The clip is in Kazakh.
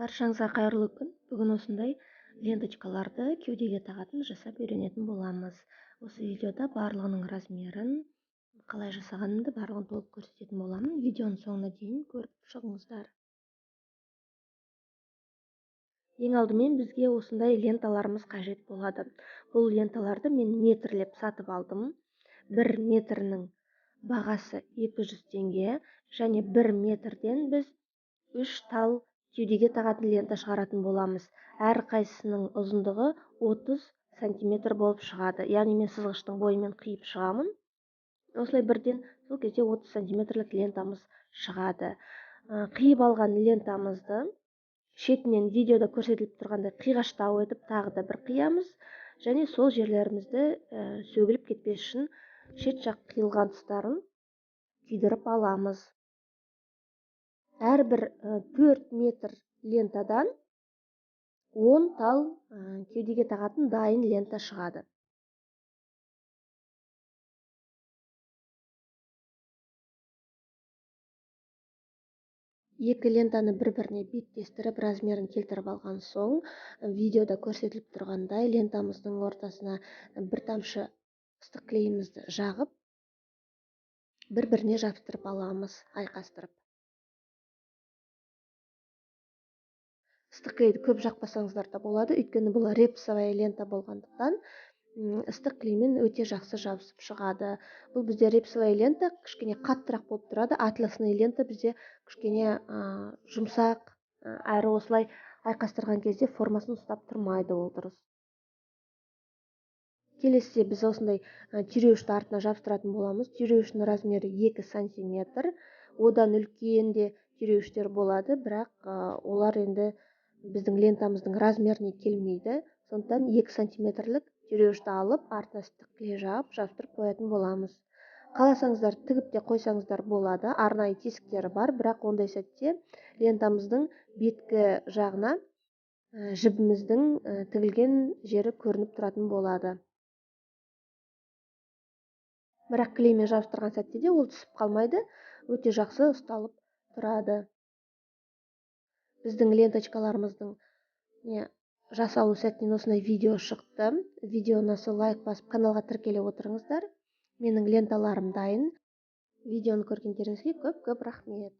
Баршаңызға қайырлы күн. Бүгін осындай ленточкаларды кеудеге тағатын жасап үйренетін боламыз. Осы видеода барлығының размерін, қалай жасағанымды барлығын толық көрсететін боламын. Видеоның соңына дейін көріп шығыңыздар. Ең алдымен бізге осындай ленталарымыз қажет болады. Бұл ленталарды мен метрлеп сатып алдым. 1 метрінің бағасы 200 теңге, және 1 метрден біз 3 тал кеудеге тағатын лента шығаратын боламыз. Әр қайсысының ұзындығы 30 сантиметр болып шығады. Яғни мен сызғыштың бойымен қиып шығамын. Осылай бірден сол кезде 30 сантиметрлік лентамыз шығады. Қиып алған лентамызды шетінен видеода көрсетіліп тұрғандай қиғаштау етіп тағы да бір қиямыз. Және сол жерлерімізді сөгіліп кетпес үшін шет жақ қиылған тұстарын күйдіріп аламыз. Әрбір 4 метр лентадан 10 тал кеудеге тағатын дайын лента шығады. Екі лентаны бір-біріне беттестіріп, размерін келтіріп алған соң, видеода көрсетіліп тұрғандай лентамыздың ортасына бір тамшы ыстық клейімізді жағып, бір-біріне жабыстырып аламыз, айқастырып. Ыстық клейді көп жақпасаңыздар да болады, өйткені бұл репсовая лента болғандықтан ыстық клеймен өте жақсы жабысып шығады. Бұл бізде репсовая лента кішкене қаттырақ болып тұрады, атласный лента бізде кішкене жұмсақ, әрі осылай айқастырған кезде формасын ұстап тұрмайды, ол дұрыс. Келесіде біз осындай түйреуішті артына жабыстыратын боламыз. Түйреуіштің размері 2 сантиметр. Одан үлкен де түйреуіштер болады, бірақ олар енді біздің лентамыздың размеріне келмейді. Сондықтан 2 сантиметрлік түйреуішті алып, артына ыстық клей жағып, жабыстырып қоятын боламыз. Қаласаңыздар, тігіп те қойсаңыздар болады. Арнайы тесіктері бар, бірақ ондай сәтте лентамыздың беткі жағына жібіміздің тігілген жері көрініп тұратын болады. Бірақ клеймен жабыстырған сәтте де ол түсіп қалмайды, өте жақсы ұсталып тұрады. Біздің ленточкаларымыздың жасалу сәтінен осындай видео шықты. Видео ұнаса лайк басып, каналға тіркеліп отырыңыздар. Менің ленталарым дайын. Видеоны көргендеріңізге көп-көп рахмет.